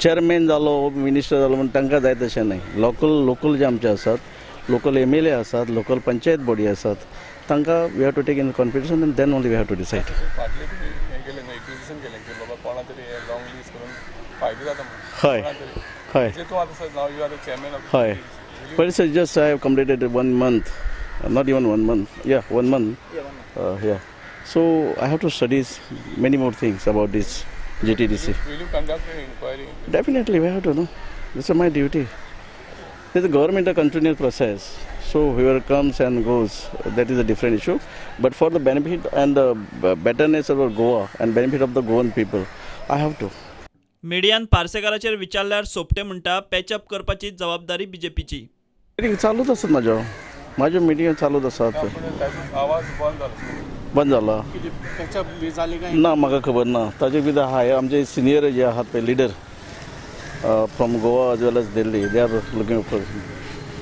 Chairman जालो minister जालो म्हणून तांकां जाय तशें न्हय. लोकल जे आमचे आसात, लोकल MLA आसात, लोकल पंचायत बॉडी आसात, तांकां we have to take in confidence and then only we have to decide. हय हय हय. But it's just I have completed 1 month, not even 1 month. Yeah, 1 month. Yeah. So I have to study many more things about this GTDC. Will you conduct an inquiry? Definitely, we have to know. This is my duty. It's a government a continuous process. So whoever comes and goes, that is a different issue. But for the benefit and the betterness of Goa and benefit of the Goan people, I have to. मिडियान पार्सेकाराचेर विचारल्यार सोपटे म्हणटा patch-up करपाची जबाबदारी BJPची. Meeting चालूच आसात म्हाज्यो meeting चालूच आसात. आवाज बंद जाला ना म्हाका खबर ना. ताजे कितें आहा हे आमचे सिनियर जे आहात पळय leader from Goa as well as Delhi, they are looking for.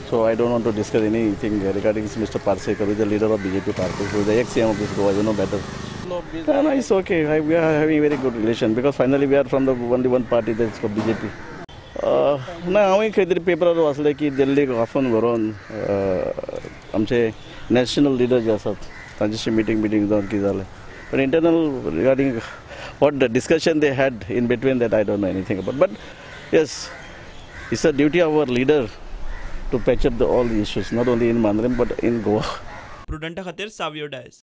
So I don't want to discuss anything regarding Mr. Parsekar, who is the leader of BJP party, who is the ex-CM of this Goa, you know better. No, it's okay. We are having very good relation because finally we are from the only one party, that's called BJP. ना हांवें खंय तरी पेपरार वाचलें की दिल्लीक वाफोन व्हरोन आमचे नॅशनल लिडर जे आसात तांच्याशी मिटींग जावन कितें जालें. But internal regarding what the discussion they had in between that I don't know anything about. But yes, it's a duty of our leader to patch up all the issues, not only in Mandrem but in Goa. प्रुडंटा खातीर सावियो डायस.